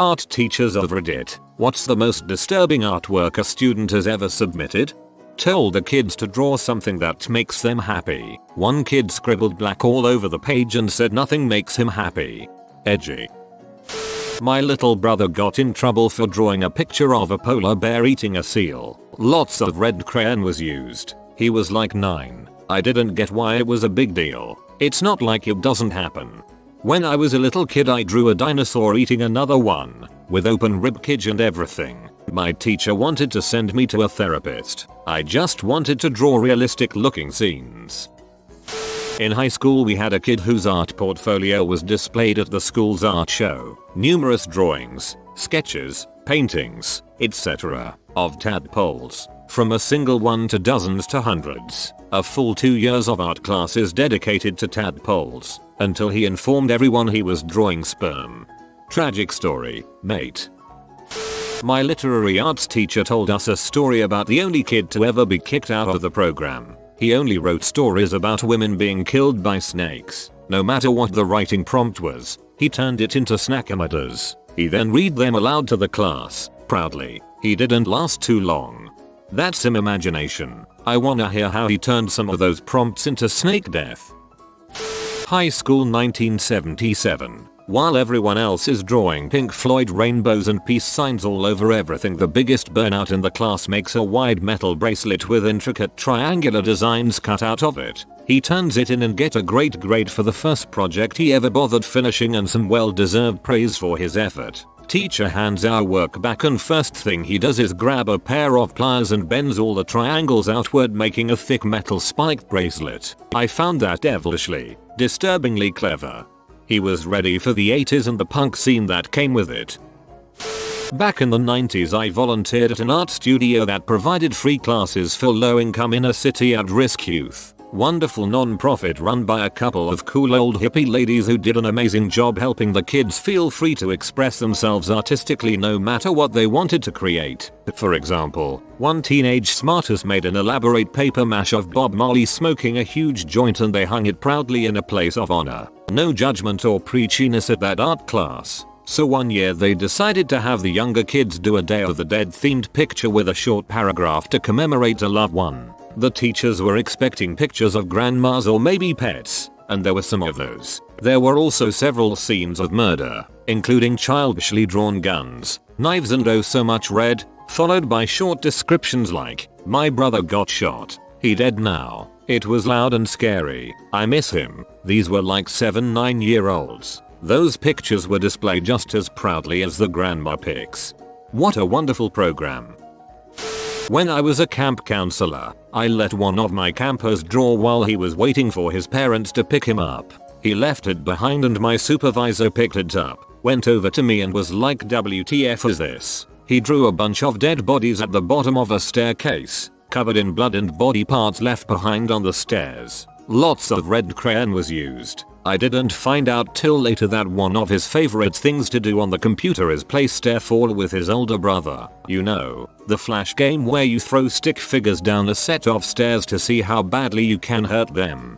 Art teachers of Reddit, what's the most disturbing artwork a student has ever submitted? Told the kids to draw something that makes them happy. One kid scribbled black all over the page and said nothing makes him happy. Edgy. My little brother got in trouble for drawing a picture of a polar bear eating a seal. Lots of red crayon was used. He was like 9. I didn't get why it was a big deal. It's not like it doesn't happen. When I was a little kid I drew a dinosaur eating another one, with open ribcage and everything. My teacher wanted to send me to a therapist. I just wanted to draw realistic looking scenes. In high school we had a kid whose art portfolio was displayed at the school's art show. Numerous drawings, sketches, paintings, etc. of tadpoles. From a single one to dozens to hundreds. A full 2 years of art classes dedicated to tadpoles. Until he informed everyone he was drawing sperm. Tragic story, mate. My literary arts teacher told us a story about the only kid to ever be kicked out of the program. He only wrote stories about women being killed by snakes. No matter what the writing prompt was, he turned it into snackometers. He then read them aloud to the class, proudly. He didn't last too long. That's some imagination. I wanna hear how he turned some of those prompts into snake death. High school 1977. While everyone else is drawing Pink Floyd rainbows and peace signs all over everything, the biggest burnout in the class makes a wide metal bracelet with intricate triangular designs cut out of it. He turns it in and gets a great grade for the first project he ever bothered finishing and some well-deserved praise for his effort. Teacher hands our work back and first thing he does is grab a pair of pliers and bends all the triangles outward, making a thick metal spiked bracelet. I found that devilishly, disturbingly clever. He was ready for the 80s and the punk scene that came with it. Back in the 90s I volunteered at an art studio that provided free classes for low-income inner-city at-risk youth. Wonderful non-profit run by a couple of cool old hippie ladies who did an amazing job helping the kids feel free to express themselves artistically no matter what they wanted to create. For example, one teenage smartass made an elaborate paper mache of Bob Marley smoking a huge joint and they hung it proudly in a place of honor. No judgment or preachiness at that art class. So one year they decided to have the younger kids do a Day of the Dead themed picture with a short paragraph to commemorate a loved one. The teachers were expecting pictures of grandmas or maybe pets, and there were some of those. There were also several scenes of murder, including childishly drawn guns, knives and oh so much red, followed by short descriptions like, "My brother got shot. He dead now." It was loud and scary. I miss him. These were like 7-9-year-olds. Those pictures were displayed just as proudly as the grandma pics. What a wonderful program. When I was a camp counselor, I let one of my campers draw while he was waiting for his parents to pick him up. He left it behind and my supervisor picked it up, went over to me and was like, "WTF is this?" He drew a bunch of dead bodies at the bottom of a staircase, covered in blood and body parts left behind on the stairs. Lots of red crayon was used. I didn't find out till later that one of his favorite things to do on the computer is play Starfall with his older brother. You know, the flash game where you throw stick figures down a set of stairs to see how badly you can hurt them.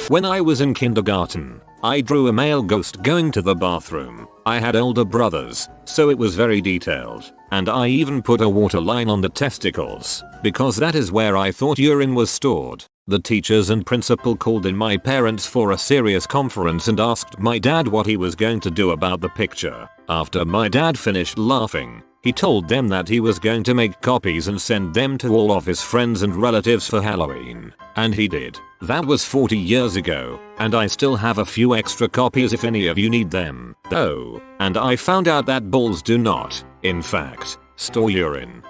When I was in kindergarten, I drew a male ghost going to the bathroom. I had older brothers, so it was very detailed, and I even put a water line on the testicles, because that is where I thought urine was stored. The teachers and principal called in my parents for a serious conference and asked my dad what he was going to do about the picture. After my dad finished laughing, he told them that he was going to make copies and send them to all of his friends and relatives for Halloween. And he did. That was 40 years ago, and I still have a few extra copies if any of you need them. Oh, and I found out that balls do not, in fact, store urine.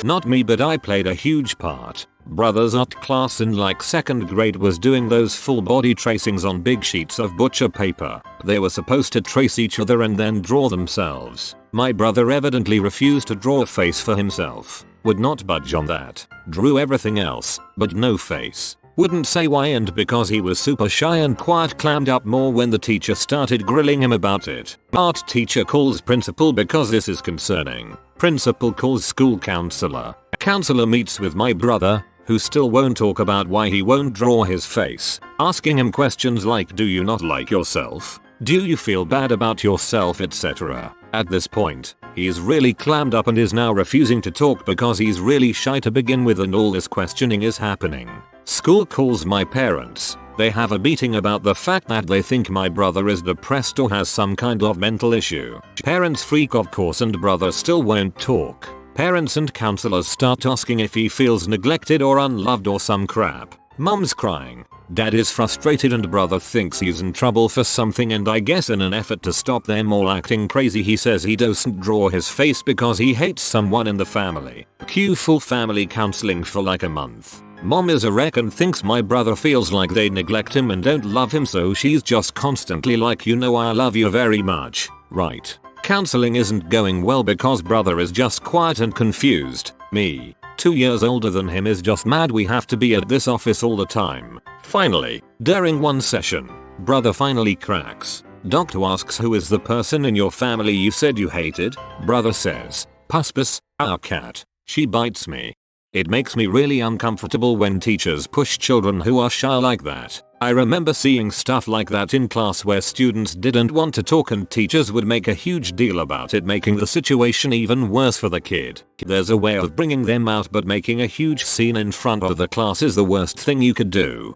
Not me, but I played a huge part. Brother's art class in like 2nd grade was doing those full body tracings on big sheets of butcher paper. They were supposed to trace each other and then draw themselves. My brother evidently refused to draw a face for himself. Would not budge on that. Drew everything else, but no face. Wouldn't say why, and because he was super shy and quiet clammed up more when the teacher started grilling him about it. Art teacher calls principal because this is concerning. Principal calls school counselor. Counselor meets with my brother, who still won't talk about why he won't draw his face, asking him questions like, "Do you not like yourself? Do you feel bad about yourself, etc.? At this point, he's really clammed up and is now refusing to talk because he's really shy to begin with and all this questioning is happening. School calls my parents. They have a meeting about the fact that they think my brother is depressed or has some kind of mental issue. Parents freak of course and brother still won't talk. Parents and counselors start asking if he feels neglected or unloved or some crap. Mom's crying. Dad is frustrated and brother thinks he's in trouble for something, and I guess in an effort to stop them all acting crazy he says he doesn't draw his face because he hates someone in the family. Cue full family counseling for like a month. Mom is a wreck and thinks my brother feels like they neglect him and don't love him, so she's just constantly like, you know, I love you very much, right? Counseling isn't going well because brother is just quiet and confused. Me, 2 years older than him, is just mad we have to be at this office all the time. Finally, during one session, brother finally cracks. Doctor asks, who is the person in your family you said you hated? Brother says, Puspus, our cat. She bites me. It makes me really uncomfortable when teachers push children who are shy like that. I remember seeing stuff like that in class where students didn't want to talk and teachers would make a huge deal about it, making the situation even worse for the kid. There's a way of bringing them out, but making a huge scene in front of the class is the worst thing you could do.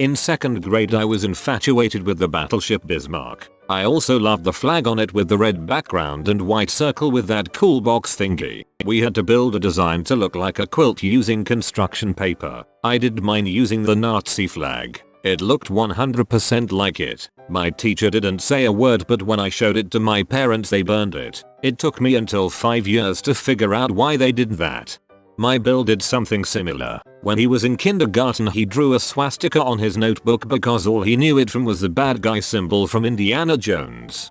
In 2nd grade I was infatuated with the battleship Bismarck. I also loved the flag on it with the red background and white circle with that cool box thingy. We had to build a design to look like a quilt using construction paper. I did mine using the Nazi flag. It looked 100% like it. My teacher didn't say a word, but when I showed it to my parents they burned it. It took me until 5 years to figure out why they did that. My Bill did something similar. When he was in kindergarten he drew a swastika on his notebook because all he knew it from was the bad guy symbol from Indiana Jones.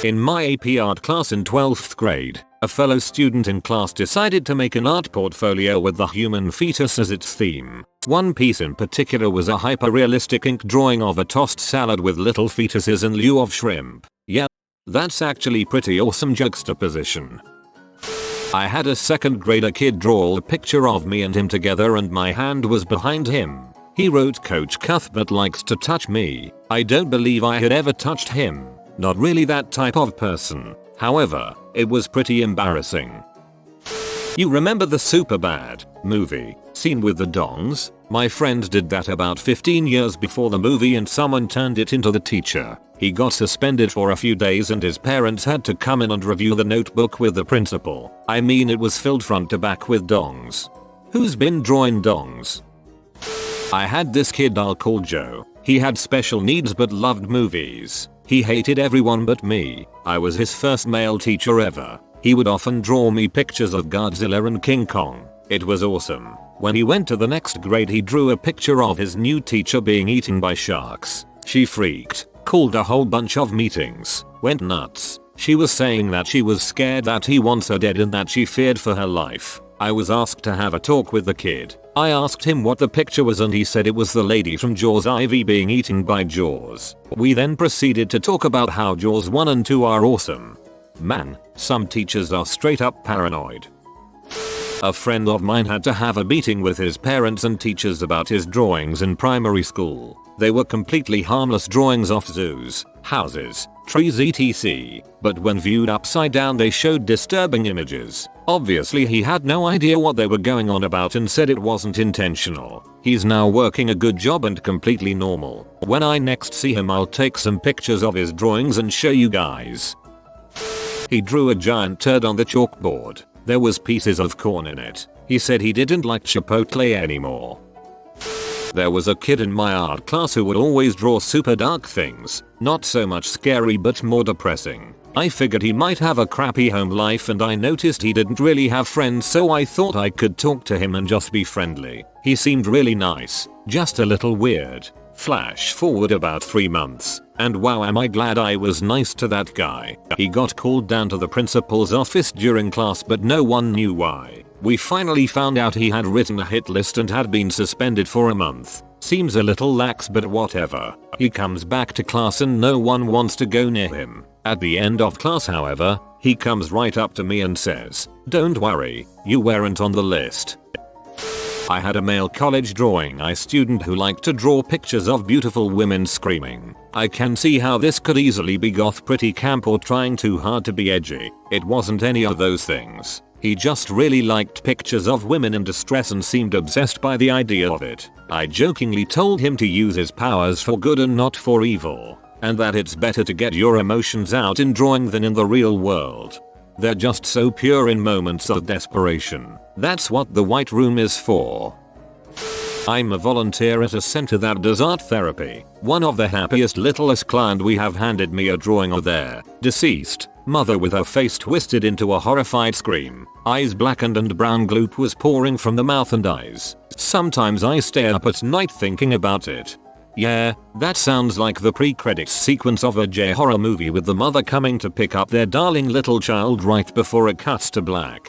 In my AP art class in 12th grade, a fellow student in class decided to make an art portfolio with the human fetus as its theme. One piece in particular was a hyper-realistic ink drawing of a tossed salad with little fetuses in lieu of shrimp. Yeah, that's actually pretty awesome juxtaposition. I had a 2nd grader kid draw a picture of me and him together and my hand was behind him. He wrote, Coach Cuthbert likes to touch me. I don't believe I had ever touched him. Not really that type of person. However, it was pretty embarrassing. You remember the Superbad movie scene with the dongs? My friend did that about 15 years before the movie and someone turned it into the teacher. He got suspended for a few days and his parents had to come in and review the notebook with the principal. I mean, it was filled front to back with dongs. Who's been drawing dongs? I had this kid I'll call Joe. He had special needs but loved movies. He hated everyone but me. I was his first male teacher ever. He would often draw me pictures of Godzilla and King Kong. It was awesome. When he went to the next grade he drew a picture of his new teacher being eaten by sharks. She freaked, called a whole bunch of meetings, went nuts. She was saying that she was scared that he wants her dead and that she feared for her life. I was asked to have a talk with the kid. I asked him what the picture was and he said it was the lady from Jaws Ivy being eaten by Jaws. We then proceeded to talk about how Jaws 1 and 2 are awesome. Man, some teachers are straight up paranoid. A friend of mine had to have a meeting with his parents and teachers about his drawings in primary school. They were completely harmless drawings of zoos, houses, trees etc. But when viewed upside down they showed disturbing images. Obviously he had no idea what they were going on about and said it wasn't intentional. He's now working a good job and completely normal. When I next see him I'll take some pictures of his drawings and show you guys. He drew a giant turd on the chalkboard. There was pieces of corn in it. He said he didn't like Chipotle anymore. There was a kid in my art class who would always draw super dark things. Not so much scary but more depressing. I figured he might have a crappy home life and I noticed he didn't really have friends, so I thought I could talk to him and just be friendly. He seemed really nice, just a little weird. Flash forward about 3 months, and wow am I glad I was nice to that guy. He got called down to the principal's office during class but no one knew why. We finally found out he had written a hit list and had been suspended for a month. Seems a little lax but whatever. He comes back to class and no one wants to go near him. At the end of class however, he comes right up to me and says, "Don't worry, you weren't on the list." I had a male college drawing eye student who liked to draw pictures of beautiful women screaming. I can see how this could easily be goth pretty camp or trying too hard to be edgy. It wasn't any of those things. He just really liked pictures of women in distress and seemed obsessed by the idea of it. I jokingly told him to use his powers for good and not for evil, and that it's better to get your emotions out in drawing than in the real world. They're just so pure in moments of desperation. That's what the White Room is for. I'm a volunteer at a center that does art therapy. One of the happiest littlest client we have handed me a drawing of their deceased mother with her face twisted into a horrified scream. Eyes blackened and brown gloop was pouring from the mouth and eyes. Sometimes I stay up at night thinking about it. Yeah, that sounds like the pre-credits sequence of a J-horror movie with the mother coming to pick up their darling little child right before it cuts to black.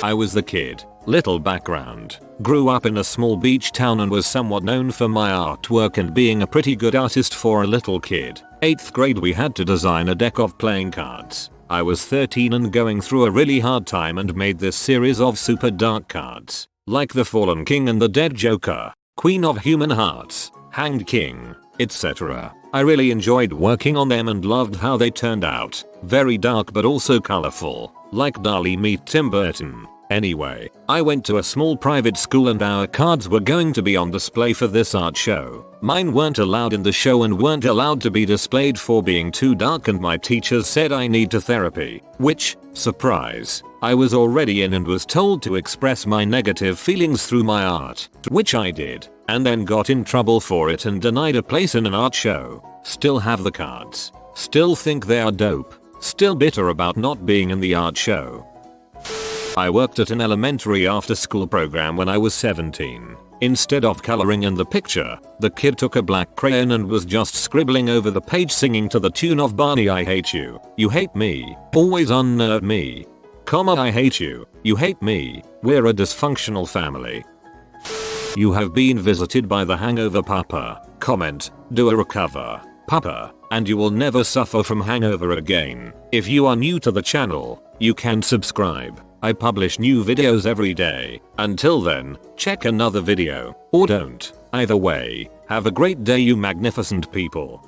I was the kid. Little background. Grew up in a small beach town and was somewhat known for my artwork and being a pretty good artist for a little kid. 8th grade we had to design a deck of playing cards. I was 13 and going through a really hard time and made this series of super dark cards. Like the Fallen King and the Dead Joker, Queen of Human Hearts, Hanged King, etc. I really enjoyed working on them and loved how they turned out. Very dark but also colorful, like Dali meet Tim Burton. Anyway, I went to a small private school and our cards were going to be on display for this art show. Mine weren't allowed in the show and weren't allowed to be displayed for being too dark, and my teachers said I need to therapy, which, surprise, I was already in and was told to express my negative feelings through my art, which I did, and then got in trouble for it and denied a place in an art show. Still have the cards. Still think they are dope. Still bitter about not being in the art show. I worked at an elementary after-school program when I was 17. Instead of coloring in the picture, the kid took a black crayon and was just scribbling over the page singing to the tune of Barney I hate you, you hate me, always unnerve me, comma I hate you, you hate me, we're a dysfunctional family. You have been visited by the hangover papa, comment, do a recover, papa, and you will never suffer from hangover again. If you are new to the channel, you can subscribe. I publish new videos every day. Until then, check another video, or don't. Either way, have a great day you magnificent people.